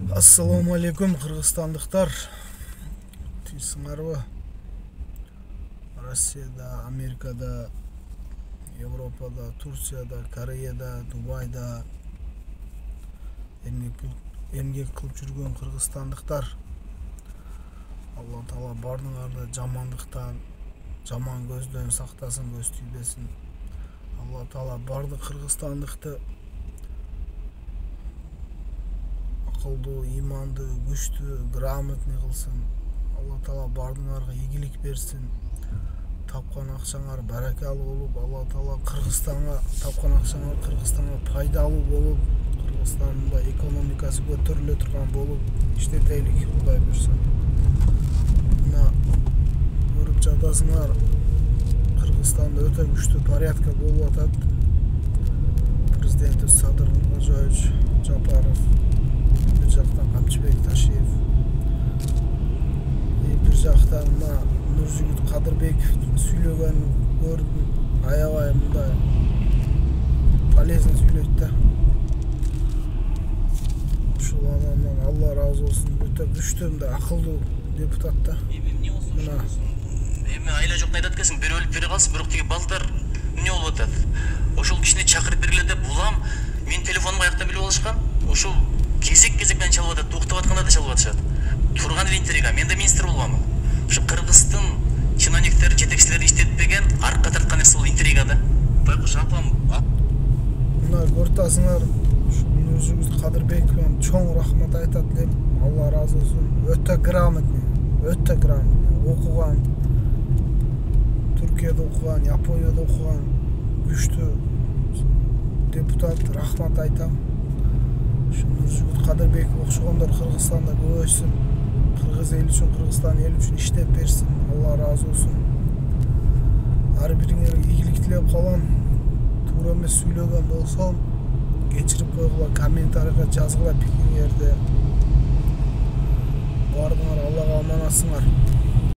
Assalamu alaikum Kırgızstanlıklar. Tüysünarбы? Россияда, Amerika'da, Avrupa'da, Türkiye'de, Kore'de, Dubai'da emgek kılıp жүрген Kırgızstanlıklar. Allah Taala barыңарды жамандыктан, жаман көздөн сактасын, көз тийбесин. Allah Taala барды Kırgızstanlıkты akıllı, imandı, güçlü, gрамотный kılsın. Allah Taala bardыңарга ийгилик берсин. Тапкан акчаңар баракалы болуп, Allah Taala Кыргызстанга тапкан акчаңар Кыргызстанга пайдалуу болуп, Кыргызстанда экономикасы көтөрүлө турган болуп иштетелик, Кудай буйрса. Мына көрүп жатасыңар, Кыргызстанда өтө күчтүү порядка болуп атат. Президент Садыр Нуркожоевич Жапаров, bir жактан Камчыбек Ташиев, bir жактан мына Нуржигит Кадырбеков сүйлөгөнүн көрдүм. Аябай мындай полезный сүйлөйт да. Ушул адамдан Алла разы болсун, өтө күчтүү да, акылдуу депутат да. Эмне болсун? Мына Эми айла жок айтат экенсиң, бир өлүп бири калсын, бирок тиги балдар эмне болуп атат? Ошол кишини чакырып бергиле деп улам, менин телефонумга аяктан билип алышкан. Ошол кезек менен чалып атат, уктап атканда да чалып атышат. Турган эле интрига, мен да министр болбамын. Ошо Кыргыздын чиновниктери, жетекчилери иштетпеген, аркка тарткан нерсе бул интрига да. Байкуш апам, мына көрүп Нуржигит Кадырбековге чоң рахмат айтат элем. Алла разы болсун. Өтө грамотный, окуган, Түркияда окуган, Японияда окуган күчтүү депутат, рахмат айтам. Ушу Нуржигит Кадырбеков окшогондор Кыргызстанда көбөйсүн. Кыргыз эл үчүн, Кыргызстан эл үчүн иштеп берсин. Алла разы болсун. Ар бириңерге ийгилик тилеп калам. Туура эмес сүйлөгөн болсом, кечирип койгула, комментарийга жазгыла пикириңерди. Бардыңар Аллага аманатсыңар.